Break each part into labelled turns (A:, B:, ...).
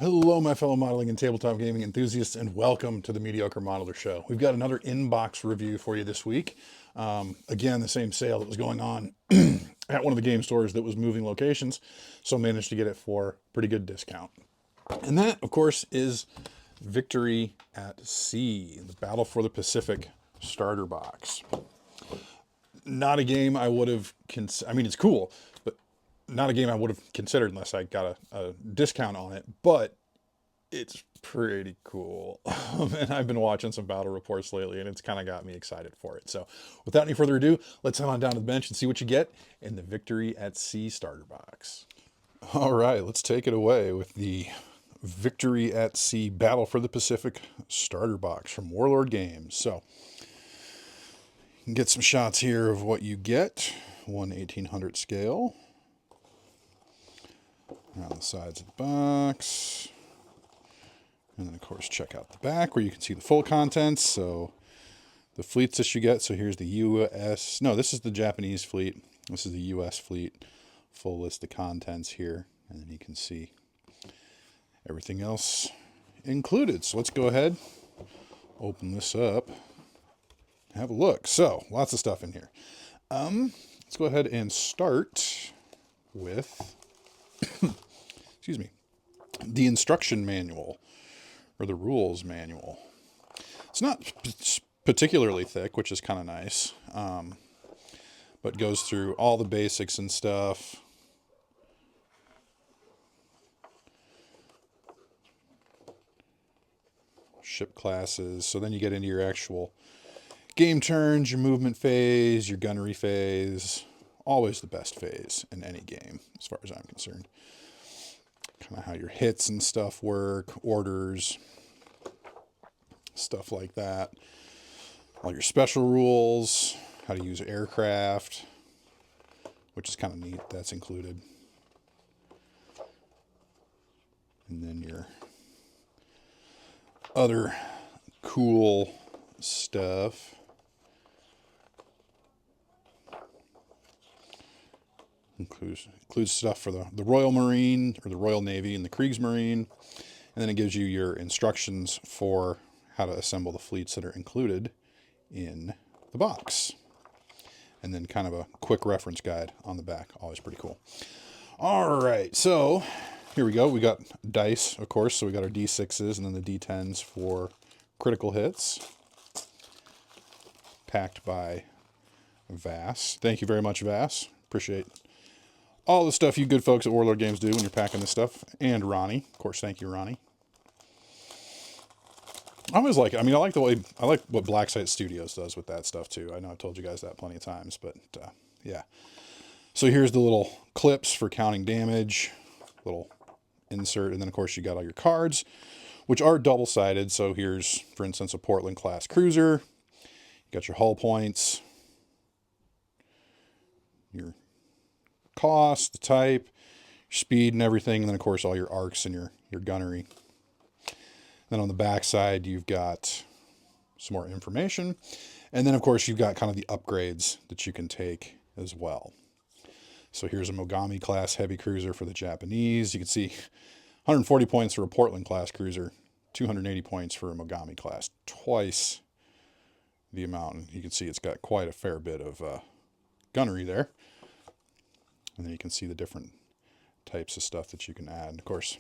A: Hello, my fellow modeling and tabletop gaming enthusiasts, and welcome to the Mediocre Modeler Show. We've got another inbox review for you this week. Again, the same sale that was going on at one of the game stores that was moving locations, so managed to get it for a pretty good discount. And that, of course, is Victory at Sea, the Battle for the Pacific starter box. Not a game I would have, I mean, it's cool, but not a game I would have considered unless I got a discount on it, but it's pretty cool. And I've been watching some battle reports lately, and it's kind of got me excited for it. So without any further ado, let's head on down to the bench and see what you get in the Victory at Sea starter box. All right, let's take it away with the Victory at Sea Battle for the Pacific starter box from Warlord Games. So you can get some shots here of what you get. 1/1800 scale. Around the sides of the box. And then, of course, check out the back where you can see the full contents. So the fleets that you get. So here's the U.S. No, this is the Japanese fleet. This is the U.S. fleet. Full list of contents here. And then you can see everything else included. So let's go ahead, open this up, have a look. So lots of stuff in here. Let's go ahead and start with excuse me, the instruction manual, or the rules manual. It's not particularly thick, which is kind of nice, but goes through all the basics and stuff. Ship classes. So then you get into your actual game turns, your movement phase, your gunnery phase. Always the best phase in any game, as far as I'm concerned. Kind of how your hits and stuff work, orders, stuff like that. All your special rules, how to use aircraft, which is kind of neat. That's included. And then your other cool stuff. Includes stuff for the Royal Marine, or the Royal Navy, and the Kriegsmarine. And then it gives you your instructions for how to assemble the fleets that are included in the box. And then kind of a quick reference guide on the back. Always pretty cool. All right, so here we go. We got dice, of course. So we got our D6s and then the D10s for critical hits. Packed by Vass. Thank you very much, Vass. Appreciate all the stuff you good folks at Warlord Games do when you're packing this stuff. And Ronnie. Of course, thank you, Ronnie. I always like it. I mean, I like what Black Site Studios does with that stuff too. I know I've told you guys that plenty of times, but yeah. So here's the little clips for counting damage, little insert, and then of course you got all your cards, which are double-sided. So here's, for instance, a Portland class cruiser. You got your hull points, your cost, the type, your speed and everything, and then of course all your arcs and your gunnery. Then on the back side you've got some more information, and then of course you've got kind of the upgrades that you can take as well. So here's a Mogami class heavy cruiser for the Japanese. You can see 140 points for a Portland class cruiser, 280 points for a Mogami class, twice the amount. You can see it's got quite a fair bit of gunnery there. And then you can see the different types of stuff that you can add. And of course,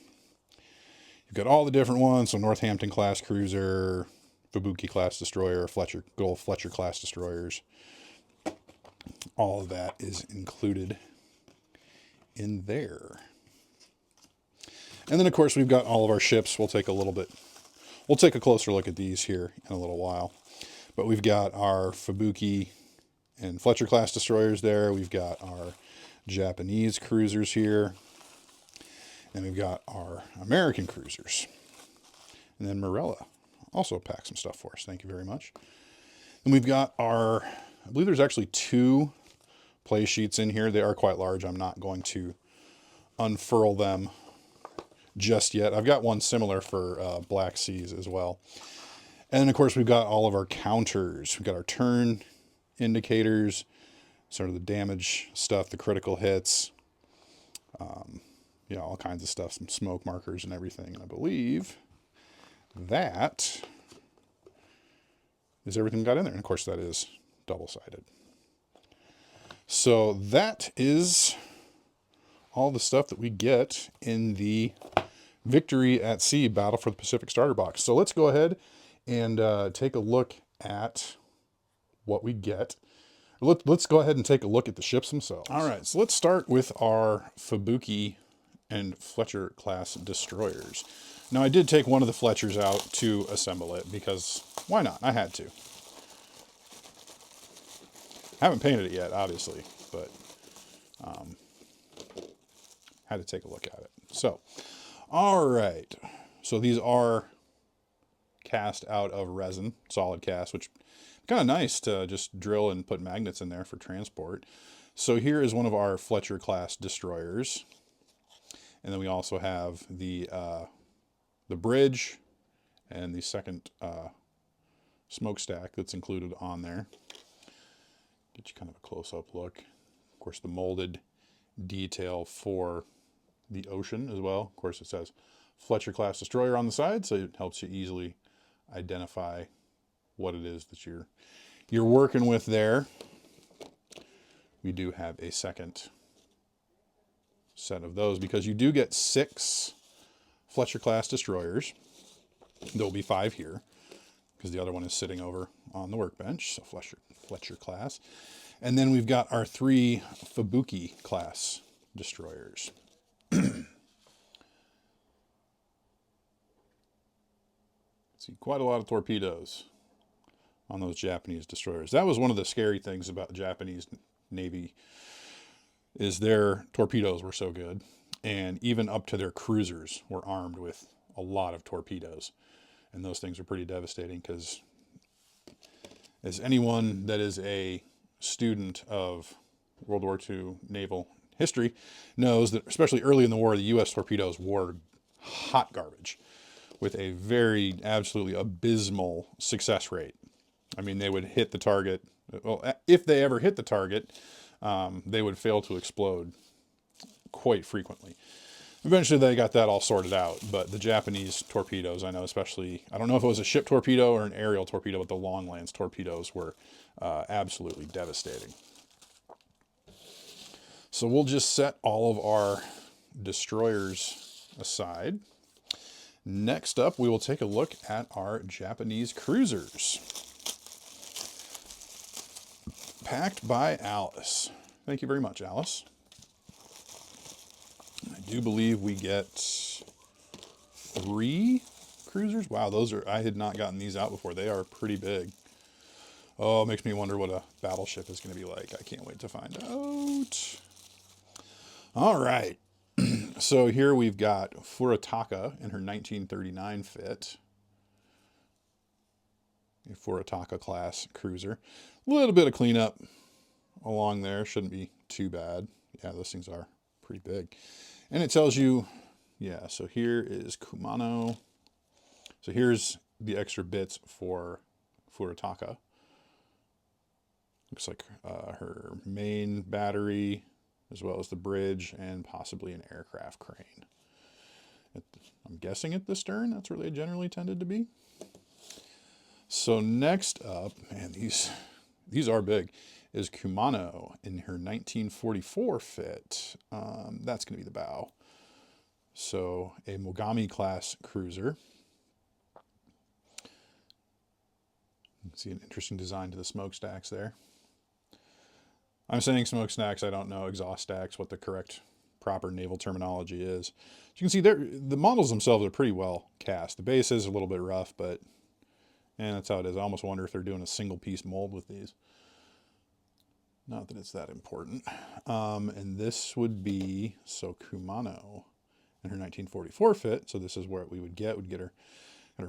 A: you've got all the different ones. So Northampton class cruiser, Fubuki class destroyer, good old Fletcher class destroyers. All of that is included in there. And then of course we've got all of our ships. We'll take a closer look at these here in a little while. But we've got our Fubuki and Fletcher class destroyers there. We've got our Japanese cruisers here. And we've got our American cruisers. And then Morella also packed some stuff for us. Thank you very much. And we've got our, I believe there's actually 2 play sheets in here. They are quite large. I'm not going to unfurl them just yet. I've got one similar for Black Seas as well. And then of course we've got all of our counters. We've got our turn indicators, sort of the damage stuff, the critical hits, you know, all kinds of stuff, some smoke markers and everything. And I believe that is everything we got in there. And of course that is double-sided. So that is all the stuff that we get in the Victory at Sea Battle for the Pacific Starter Box. So let's go ahead and take a look at what we get. Let's go ahead and take a look at the ships themselves. All right, so let's start with our Fubuki and Fletcher class destroyers. Now I did take one of the Fletchers out to assemble it because why not? I had to. Haven't painted it yet, obviously, but had to take a look at it. So, all right. So these are cast out of resin, solid cast, which kind of nice to just drill and put magnets in there for transport. So here is one of our Fletcher class destroyers. And then we also have the bridge and the second smokestack that's included on there. Get you kind of a close-up look. Of course, the molded detail for the ocean as well. Of course, it says Fletcher class destroyer on the side, so it helps you easily identify what it is that you're working with there. We do have a second set of those because you do get 6 Fletcher class destroyers. There'll be 5 here because the other one is sitting over on the workbench. So Fletcher class. And then we've got our 3 Fubuki class destroyers. See, quite a lot of torpedoes on those Japanese destroyers. That was one of the scary things about the Japanese Navy, is their torpedoes were so good. And even up to their cruisers were armed with a lot of torpedoes. And those things are pretty devastating because, as anyone that is a student of World War II naval history knows, that especially early in the war, the U.S. torpedoes were hot garbage with a very absolutely abysmal success rate. I mean, they would hit the target. Well, if they ever hit the target, they would fail to explode quite frequently. Eventually, they got that all sorted out, but the Japanese torpedoes, I know especially, I don't know if it was a ship torpedo or an aerial torpedo, but the long lance torpedoes were absolutely devastating. So we'll just set all of our destroyers aside. Next up, we will take a look at our Japanese cruisers. Packed by Alice. Thank you very much, Alice. I do believe we get 3 cruisers. Wow, those are, I had not gotten these out before. They are pretty big. Oh, it makes me wonder what a battleship is going to be like. I can't wait to find out. All right. So here we've got Furataka in her 1939 fit. A Furataka class cruiser. A little bit of cleanup along there. Shouldn't be too bad. Yeah, those things are pretty big. And it tells you, yeah, so here is Kumano. So here's the extra bits for Furataka. Looks like her main battery, as well as the bridge, and possibly an aircraft crane. I'm guessing at the stern, that's where they generally tended to be. So next up, man, these are big, is Kumano in her 1944 fit. That's going to be the bow. So a Mogami class cruiser. You can see an interesting design to the smokestacks there. I'm saying smokestacks, I don't know exhaust stacks, what the correct proper naval terminology is. As you can see, the models themselves are pretty well cast. The base is a little bit rough, but that's how it is. I almost wonder if they're doing a single piece mold with these. Not that it's that important. And this would be, so Kumano in her 1944 fit. So this is where we would get her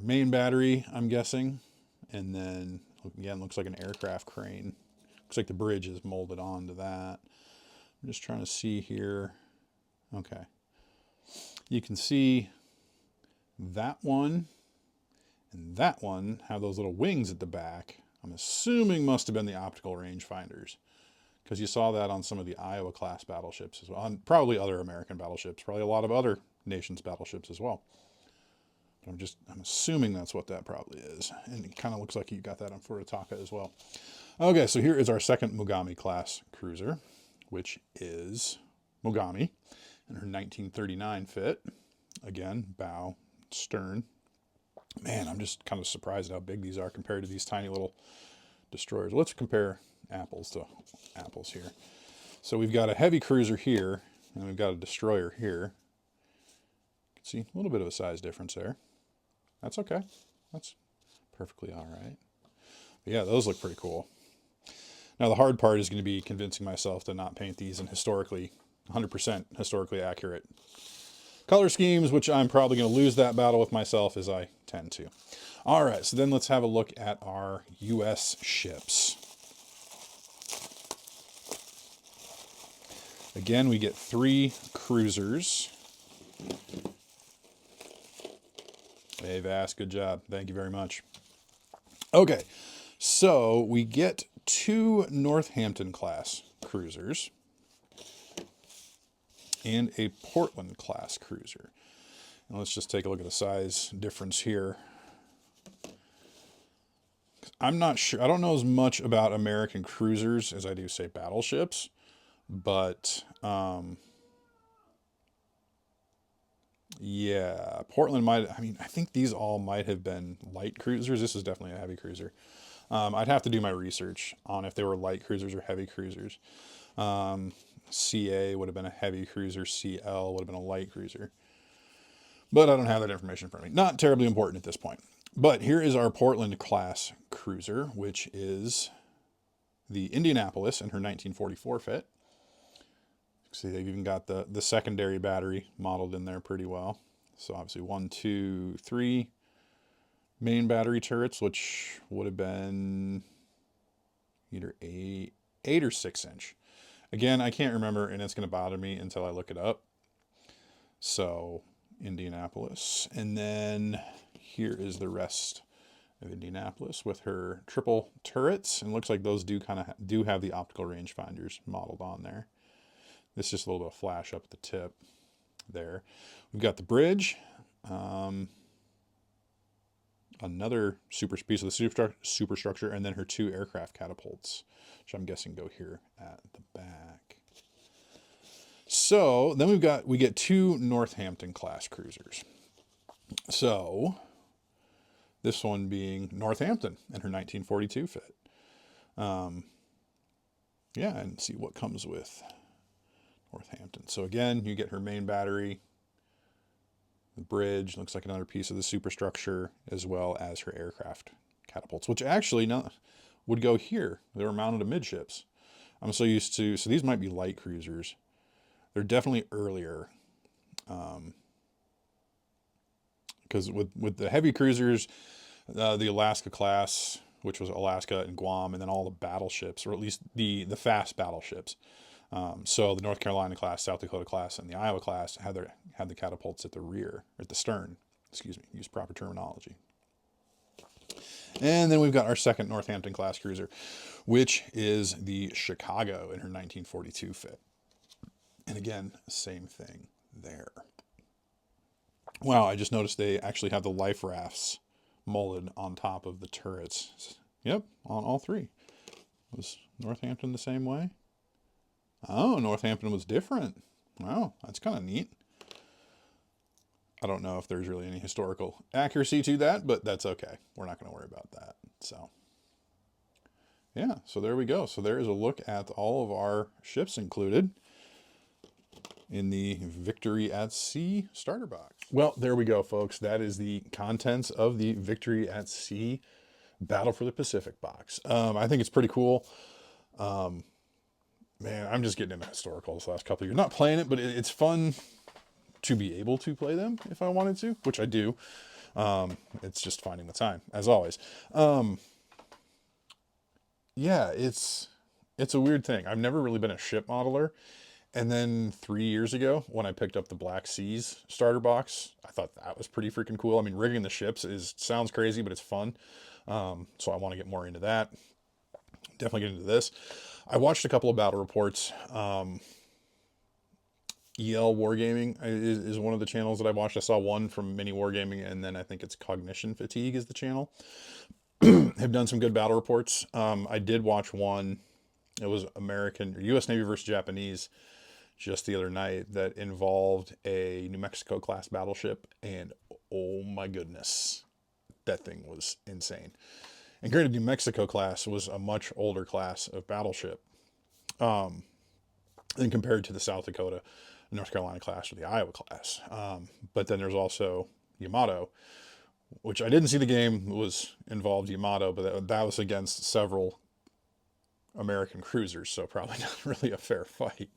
A: main battery, I'm guessing. And then, again, looks like an aircraft crane. Looks like the bridge is molded onto that. I'm just trying to see here. Okay. You can see that one and that one have those little wings at the back. I'm assuming must have been the optical range finders, because you saw that on some of the Iowa class battleships as well, on probably other American battleships, probably a lot of other nations' battleships as well. I'm assuming that's what that probably is. And it kind of looks like you got that on Furitaka as well. Okay, so here is our second Mogami class cruiser, which is Mogami in her 1939 fit. Again, bow, stern. Man, I'm just kind of surprised how big these are compared to these tiny little destroyers. Let's compare apples to apples here. So we've got a heavy cruiser here, and we've got a destroyer here. You can see a little bit of a size difference there. That's okay. That's perfectly all right. But yeah, those look pretty cool. Now the hard part is going to be convincing myself to not paint these in 100% historically accurate color schemes, which I'm probably going to lose that battle with myself, as I tend to. All right, so then let's have a look at our U.S. ships. Again, we get 3 cruisers. Hey, Vass, good job. Thank you very much. Okay, so we get 2 Northampton class cruisers and a Portland class cruiser. And let's just take a look at the size difference here. I'm not sure. I don't know as much about American cruisers as I do, say, battleships. But, yeah, Portland might, I mean, I think these all might have been light cruisers. This is definitely a heavy cruiser. I'd have to do my research on if they were light cruisers or heavy cruisers. CA would have been a heavy cruiser. CL would have been a light cruiser. But I don't have that information in front of me. Not terribly important at this point. But here is our Portland class cruiser, which is the Indianapolis in her 1944 fit. See, they've even got the secondary battery modeled in there pretty well. So obviously 1, 2, 3 main battery turrets, which would have been either 8 or 6 inch. Again, I can't remember, and it's going to bother me until I look it up. So Indianapolis. And then here is the rest of Indianapolis with her triple turrets. And it looks like those do have the optical rangefinders modeled on there. This is just a little bit of flash up at the tip there. We've got the bridge. Another piece of the superstructure, and then her 2 aircraft catapults, which I'm guessing go here at the back. So then we get 2 Northampton class cruisers. So this one being Northampton in her 1942 fit. Yeah, and see what comes with Northampton. So again, you get her main battery, the bridge, looks like another piece of the superstructure, as well as her aircraft catapults, which actually would go here. They were mounted amidships. I'm so used to, so these might be light cruisers. They're definitely earlier. Because with the heavy cruisers, the Alaska class, which was Alaska and Guam, and then all the battleships, or at least the fast battleships. So the North Carolina class, South Dakota class, and the Iowa class had the catapults at the rear, or at the stern. Excuse me, use proper terminology. And then we've got our second Northampton class cruiser, which is the Chicago in her 1942 fit. And again, same thing there. Wow, I just noticed they actually have the life rafts molded on top of the turrets. Yep, on all 3. Was Northampton the same way? Oh, Northampton was different. Wow, that's kind of neat. I don't know if there's really any historical accuracy to that, but that's okay. We're not going to worry about that. So, yeah, so there we go. So there is a look at all of our ships included in the Victory at Sea starter box. Well, there we go, folks. That is the contents of the Victory at Sea Battle for the Pacific box. I think it's pretty cool. Man, I'm just getting into historical this last couple of years. Not playing it, but it's fun to be able to play them if I wanted to, which I do. It's just finding the time, as always. Yeah, it's a weird thing. I've never really been a ship modeler. And then 3 years ago, when I picked up the Black Seas starter box, I thought that was pretty freaking cool. I mean, rigging the ships sounds crazy, but it's fun. So I want to get more into that. Definitely get into this. I watched a couple of battle reports. EL Wargaming is one of the channels that I watched. I saw one from Mini Wargaming, and then I think it's Cognition Fatigue is the channel. Have done some good battle reports. I did watch one. It was American or U.S. Navy versus Japanese just the other night that involved a New Mexico class battleship, and oh my goodness, that thing was insane. And granted, New Mexico class was a much older class of battleship than compared to the South Dakota, North Carolina class or the Iowa class. But then there's also Yamato, which I didn't see the game was involved Yamato, but that was against several American cruisers, so probably not really a fair fight.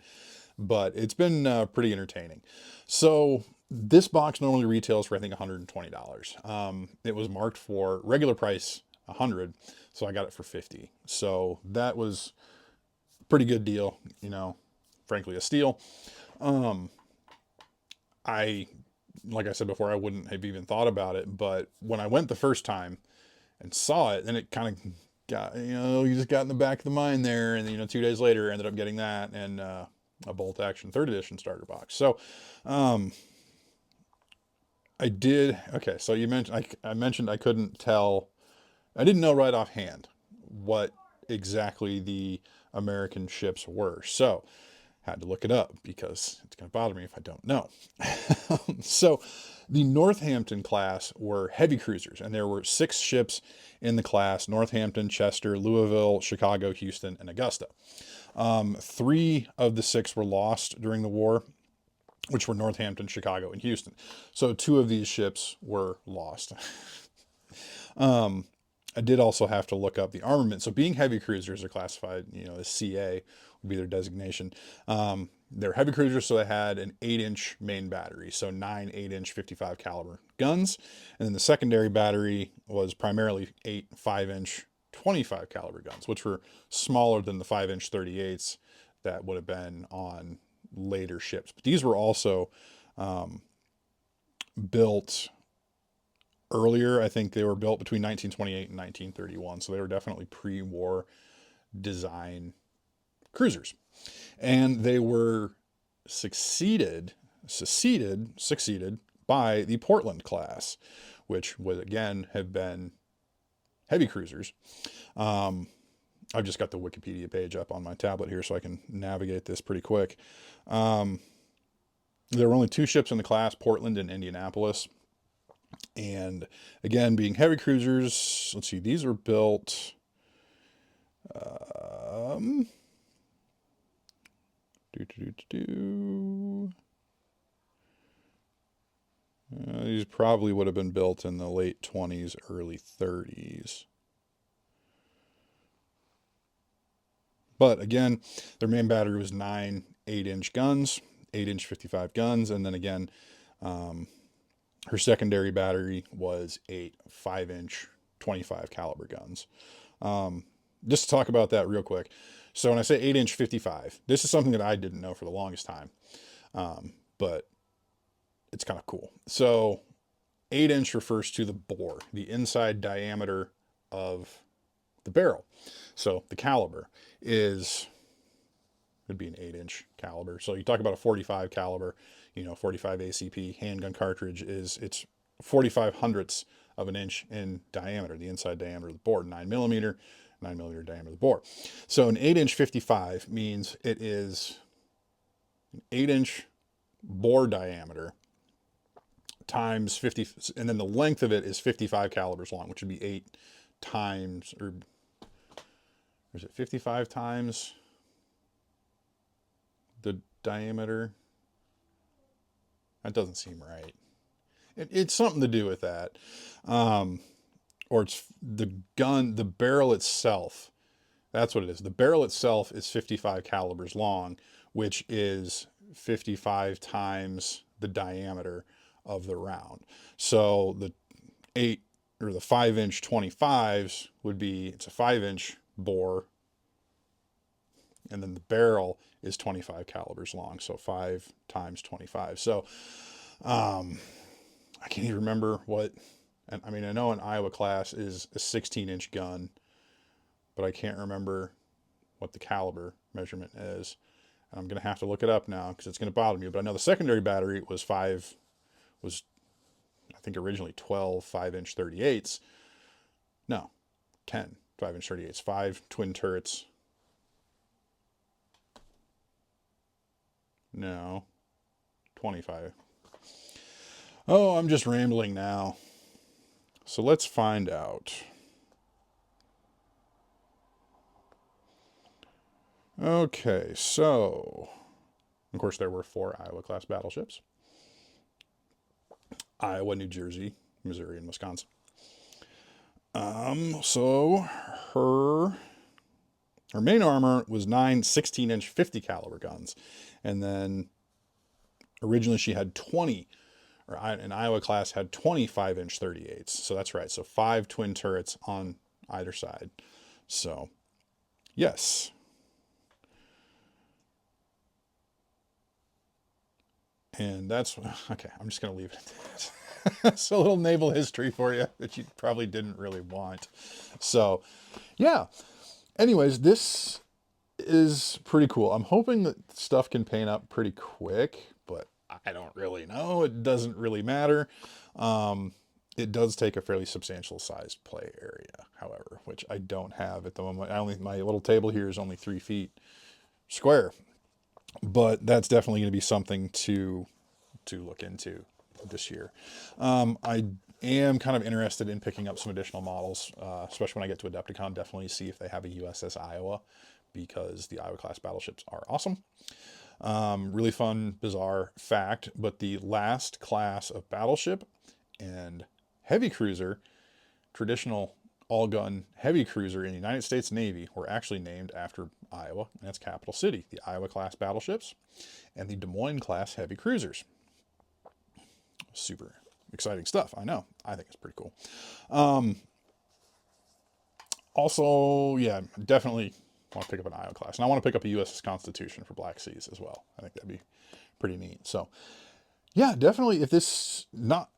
A: But it's been pretty entertaining. So this box normally retails for I think $120. It was marked for regular price $100, so I got it for $50. So that was a pretty good deal, you know, frankly a steal. I like I said before, I wouldn't have even thought about it, but when I went the first time and saw it, then it kind of got, you know, you just got in the back of the mind there, and you know, 2 days later ended up getting that and a bolt action 3rd edition starter box. So I did okay. So you mentioned I mentioned I couldn't tell, I didn't know right offhand what exactly the American ships were. So had to look it up because it's going to bother me if I don't know. So the Northampton class were heavy cruisers, and there were 6 ships in the class: Northampton, Chester, Louisville, Chicago, Houston, and Augusta. 3 of the 6 were lost during the war, which were Northampton, Chicago, and Houston. So 2 of these ships were lost. I did also have to look up the armament. So being heavy cruisers are classified, you know, as CA would be their designation. They're heavy cruisers, so they had an 8-inch main battery, so 9 8-inch 55 caliber guns, and then the secondary battery was primarily 8 5-inch 25 caliber guns, which were smaller than the 5-inch 38s that would have been on later ships. But these were also built earlier. I think they were built between 1928 and 1931, so they were definitely pre-war design cruisers. And they were succeeded by the Portland class, which would again have been heavy cruisers. I've just got the Wikipedia page up on my tablet here so I can navigate this pretty quick. There were only 2 ships in the class, Portland and Indianapolis. And again, being heavy cruisers, let's see, these were built these probably would have been built in the late 20s, early 30s. But again, their main battery was 9 8-inch guns, 8-inch 55 guns, and then again, her secondary battery was 8 5-inch 25 caliber guns. Just to talk about that real quick. So when I say 8-inch 55, this is something that I didn't know for the longest time, but it's kind of cool. So 8-inch refers to the bore, the inside diameter of the barrel. So the caliber would be an 8-inch caliber. So you talk about a 45 caliber, you know, 45 ACP handgun cartridge it's 45 hundredths of an inch in diameter, the inside diameter of the bore, 9 millimeter diameter of the bore. So an 8-inch 55 means it is an 8-inch bore diameter times 50, and then the length of it is 55 calibers long, which would be 8 times, or is it 55 times the diameter? That doesn't seem right. It's something to do with that. Or it's the gun, the barrel itself. That's what it is. The barrel itself is 55 calibers long, which is 55 times the diameter of the round. So the 8 or the 5-inch 25s would be, it's a 5-inch bore, and then the barrel is 25 calibers long, so 5 times 25. So I can't even remember what, I mean, I know an Iowa class is a 16-inch gun, but I can't remember what the caliber measurement is. And I'm going to have to look it up now because it's going to bother me. But I know the secondary battery was I think originally 12 5-inch 38s. No, 10 5-inch 38s, 5 twin turrets. No, 25. Oh, I'm just rambling now. So let's find out. Okay, so of course there were 4 Iowa-class battleships. Iowa, New Jersey, Missouri, and Wisconsin. So her main armor was 9 16-inch 50 caliber guns, and then originally she had 20, or an Iowa class had 25-inch 38s. So that's right. So 5 twin turrets on either side. So yes. And that's okay. I'm just going to leave it at that. So a little naval history for you that you probably didn't really want. So yeah. Anyways, this is pretty cool. I'm hoping that stuff can paint up pretty quick, but I don't really know. It doesn't really matter. It does take a fairly substantial sized play area, however, which I don't have at the moment. My little table here is only 3 feet square, but that's definitely going to be something to look into this year. I am kind of interested in picking up some additional models, especially when I get to Adepticon. Definitely see if they have a USS Iowa, because the Iowa class battleships are awesome. Really fun, bizarre fact, but the last class of battleship and heavy cruiser, traditional all-gun heavy cruiser in the United States Navy, were actually named after Iowa and its capital city, the Iowa class battleships and the Des Moines class heavy cruisers. Super exciting stuff. I know. I think it's pretty cool. Also, yeah, definitely want to pick up an Iowa class. And I want to pick up a USS Constitution for Black Seas as well. I think that'd be pretty neat. So yeah, definitely, if this not,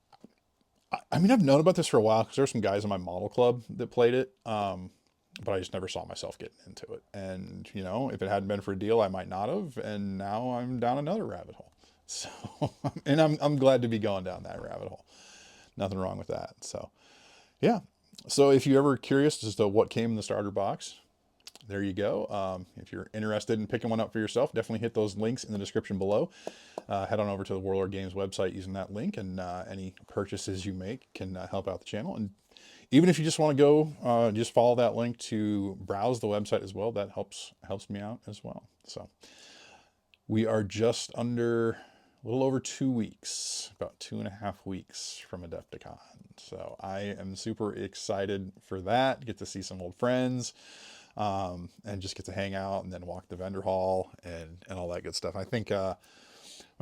A: I mean, I've known about this for a while because there's some guys in my model club that played it. But I just never saw myself getting into it. And, you know, if it hadn't been for a deal, I might not have. And now I'm down another rabbit hole. So, and I'm glad to be going down that rabbit hole. Nothing wrong with that. So, yeah. So if you're ever curious as to what came in the starter box, there you go. If you're interested in picking one up for yourself, definitely hit those links in the description below. Head on over to the Warlord Games website using that link, and any purchases you make can help out the channel. And even if you just want to go, just follow that link to browse the website as well. That helps me out as well. So we are just under a little over 2 weeks, about 2.5 weeks from Adepticon. So I am super excited for that. Get to see some old friends, and just get to hang out and then walk the vendor hall and all that good stuff. I think my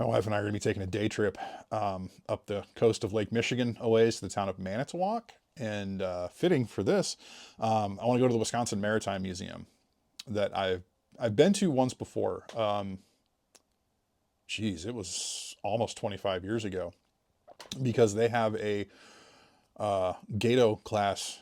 A: wife and I are going to be taking a day trip up the coast of Lake Michigan a ways to the town of Manitowoc. And fitting for this, I want to go to the Wisconsin Maritime Museum that I've been to once before. Geez, it was almost 25 years ago, because they have a Gato class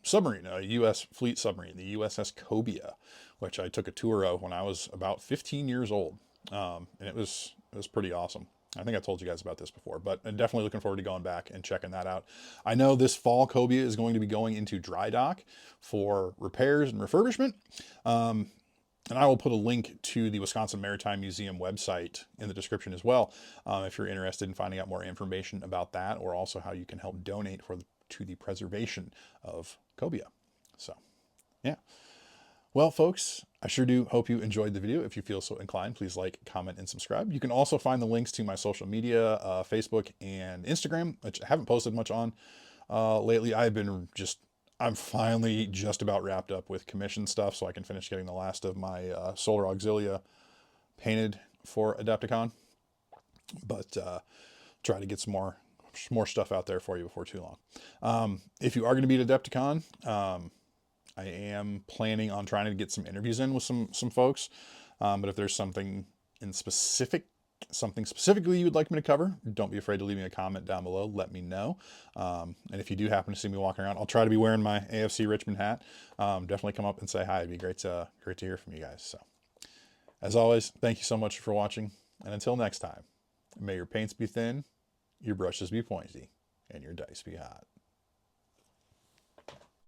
A: submarine, a U.S. fleet submarine, the USS Cobia, which I took a tour of when I was about 15 years old, and it was pretty awesome. I think I told you guys about this before, but I'm definitely looking forward to going back and checking that out. I know this fall Cobia is going to be going into dry dock for repairs and refurbishment. And I will put a link to the Wisconsin Maritime Museum website in the description as well, if you're interested in finding out more information about that, or also how you can help donate to the preservation of Cobia. So, yeah. Well, folks, I sure do hope you enjoyed the video. If you feel so inclined, please like, comment, and subscribe. You can also find the links to my social media, Facebook and Instagram, which I haven't posted much on lately. I'm finally just about wrapped up with commission stuff, so I can finish getting the last of my Solar Auxilia painted for Adepticon. But try to get some more stuff out there for you before too long. If you are going to be at Adepticon, I am planning on trying to get some interviews in with some folks. But if there's something in specific something specifically you would like me to cover, don't be afraid to leave me a comment down below. Let me know. And if you do happen to see me walking around, I'll try to be wearing my AFC Richmond hat. Definitely come up and say hi. It'd be great to hear from you guys. So, as always, thank you so much for watching. And until next time, may your paints be thin, your brushes be pointy, and your dice be hot.